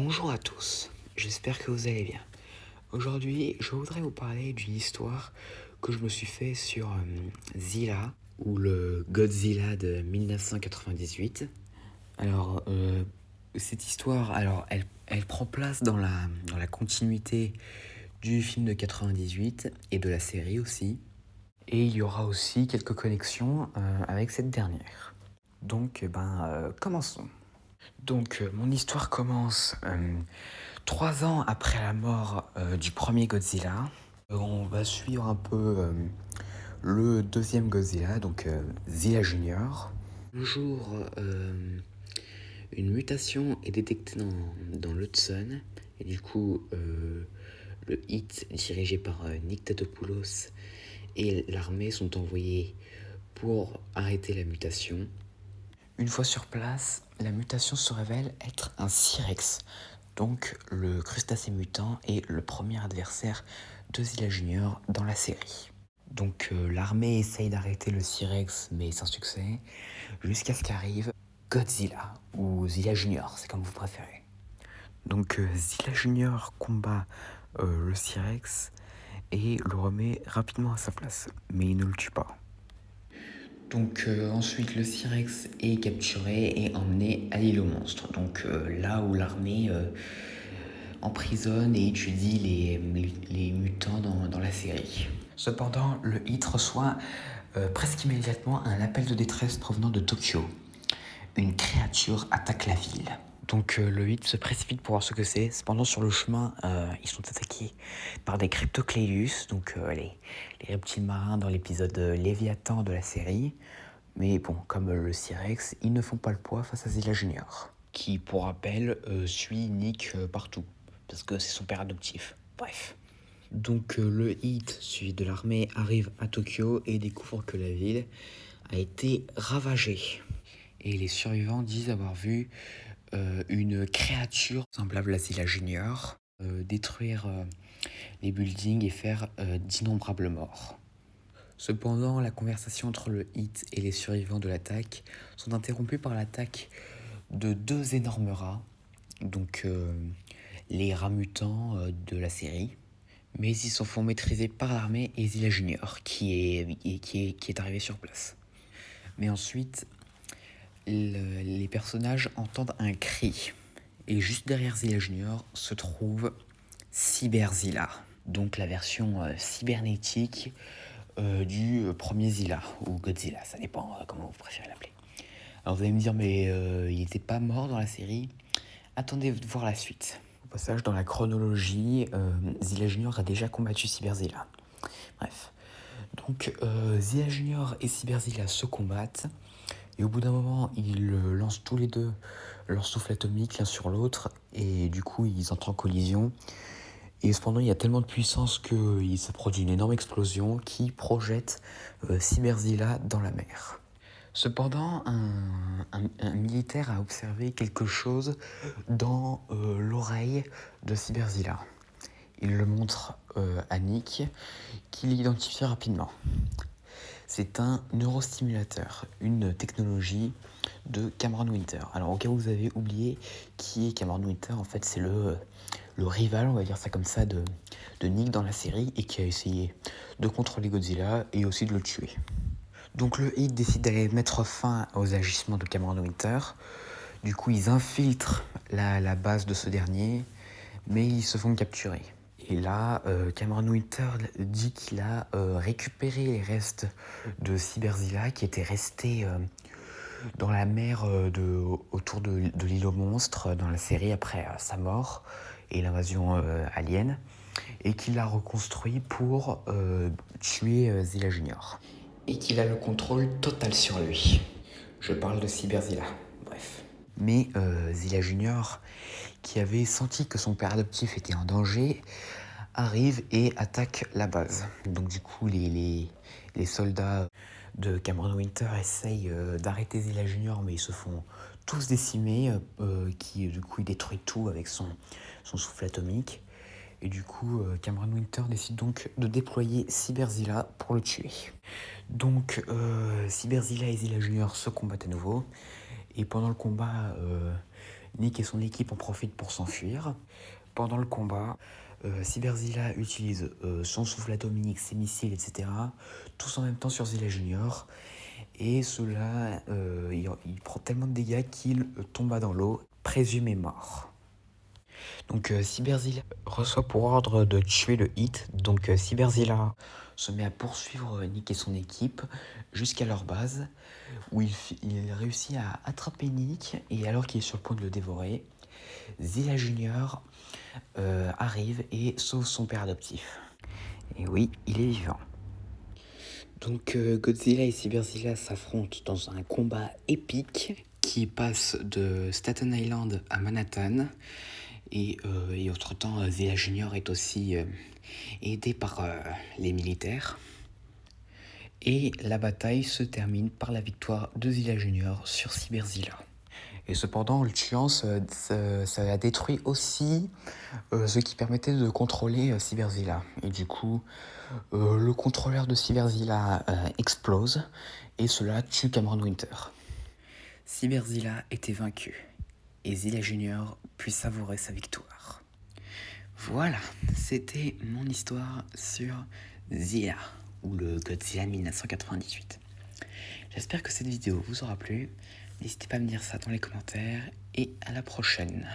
Bonjour à tous, j'espère que vous allez bien. Aujourd'hui, je voudrais vous parler d'une histoire que je me suis fait sur Zilla, ou le Godzilla de 1998. Alors, cette histoire, elle prend place dans la continuité du film de 98 et de la série aussi. Et il y aura aussi quelques connexions avec cette dernière. Donc, commençons. Donc, mon histoire commence 3 ans après la mort du premier Godzilla. On va suivre un peu le deuxième Godzilla, donc Zilla Junior. Un jour, une mutation est détectée dans l'Hudson, et du coup, le HIT, dirigé par Nick Tatopoulos, et l'armée sont envoyés pour arrêter la mutation. Une fois sur place, la mutation se révèle être un Sirex, donc le crustacé mutant est le premier adversaire de Zilla Junior dans la série. Donc l'armée essaye d'arrêter le Sirex, mais sans succès, jusqu'à ce qu'arrive Godzilla, ou Zilla Junior, c'est comme vous préférez. Donc Zilla Junior combat le Sirex et le remet rapidement à sa place, mais il ne le tue pas. Donc ensuite le Sirex est capturé et emmené à l'île aux monstres, donc là où l'armée emprisonne et étudie les mutants dans la série. Cependant, le HIT reçoit presque immédiatement un appel de détresse provenant de Tokyo. Une créature attaque la ville. Donc le HIT se précipite pour voir ce que c'est. Cependant, sur le chemin, ils sont attaqués par des Cryptocleius, donc les reptiles marins dans l'épisode Léviathan de la série. Mais bon, comme le Sirex, ils ne font pas le poids face à Zilla Junior, qui, pour rappel, suit Nick partout, parce que c'est son père adoptif. Bref. Donc le HIT, suivi de l'armée, arrive à Tokyo et découvre que la ville a été ravagée. Et les survivants disent avoir vu une créature semblable à Zilla Junior détruire les buildings et faire d'innombrables morts. Cependant, la conversation entre le HIT et les survivants de l'attaque sont interrompues par l'attaque de deux énormes rats, donc les rats mutants de la série. Mais ils se font maîtriser par l'armée et Zilla Junior, qui est arrivé sur place. Mais ensuite, les personnages entendent un cri. Et juste derrière Zilla Junior se trouve Cyberzilla, donc la version cybernétique du premier Zilla, ou Godzilla, ça dépend comment vous préférez l'appeler. Alors vous allez me dire, mais il n'était pas mort dans la série. Attendez de voir la suite. Au passage, dans la chronologie, Zilla Junior a déjà combattu Cyberzilla. Bref. Donc Zilla Junior et Cyberzilla se combattent. Et au bout d'un moment, ils lancent tous les deux leur souffle atomique l'un sur l'autre. Et du coup, ils entrent en collision. Et cependant, il y a tellement de puissance qu'il se produit une énorme explosion qui projette Cyberzilla dans la mer. Cependant, un militaire a observé quelque chose dans l'oreille de Cyberzilla. Il le montre à Nick, qui l'identifie rapidement. C'est un neurostimulateur, une technologie de Cameron Winter. Alors au cas où vous avez oublié qui est Cameron Winter, en fait c'est le rival, on va dire ça comme ça, de Nick dans la série, et qui a essayé de contrôler Godzilla et aussi de le tuer. Donc le HIT décide d'aller mettre fin aux agissements de Cameron Winter. Du coup, ils infiltrent la base de ce dernier, mais ils se font capturer. Et là, Cameron Winter dit qu'il a récupéré les restes de Cyberzilla qui étaient restés dans la mer autour de l'île aux monstres dans la série après sa mort et l'invasion alien, et qu'il a reconstruit pour tuer Zilla Junior. Et qu'il a le contrôle total sur lui. Je parle de Cyberzilla, bref. Mais Zilla Junior, qui avait senti que son père adoptif était en danger, arrive et attaque la base. Donc du coup, les soldats de Cameron Winter essayent d'arrêter Zilla Junior, mais ils se font tous décimer, du coup il détruit tout avec son souffle atomique. Et du coup, Cameron Winter décide donc de déployer Cyberzilla pour le tuer. Donc Cyberzilla et Zilla Junior se combattent à nouveau. Et pendant le combat, Nick et son équipe en profitent pour s'enfuir. Pendant le combat, Cyberzilla utilise son souffle atomique, ses missiles, etc. Tous en même temps sur Zilla Junior. Et cela, il prend tellement de dégâts qu'il tomba dans l'eau, présumé mort. Donc Cyberzilla reçoit pour ordre de tuer le Hit. Donc Cyberzilla se met à poursuivre Nick et son équipe jusqu'à leur base, où il réussit à attraper Nick, et alors qu'il est sur le point de le dévorer, Zilla Junior arrive et sauve son père adoptif. Et oui, il est vivant. Donc Godzilla et Cyberzilla s'affrontent dans un combat épique qui passe de Staten Island à Manhattan. Et entre-temps, Zilla Junior est aussi aidé par les militaires. Et la bataille se termine par la victoire de Zilla Junior sur Cyberzilla. Et cependant, le tuant, ça a détruit aussi ce qui permettait de contrôler Cyberzilla. Et du coup, le contrôleur de Cyberzilla explose, et cela tue Cameron Winter. Cyberzilla était vaincu, et Zilla Junior put savourer sa victoire. Voilà, c'était mon histoire sur Zilla, ou le Godzilla 1998. J'espère que cette vidéo vous aura plu. N'hésitez pas à me dire ça dans les commentaires, et à la prochaine.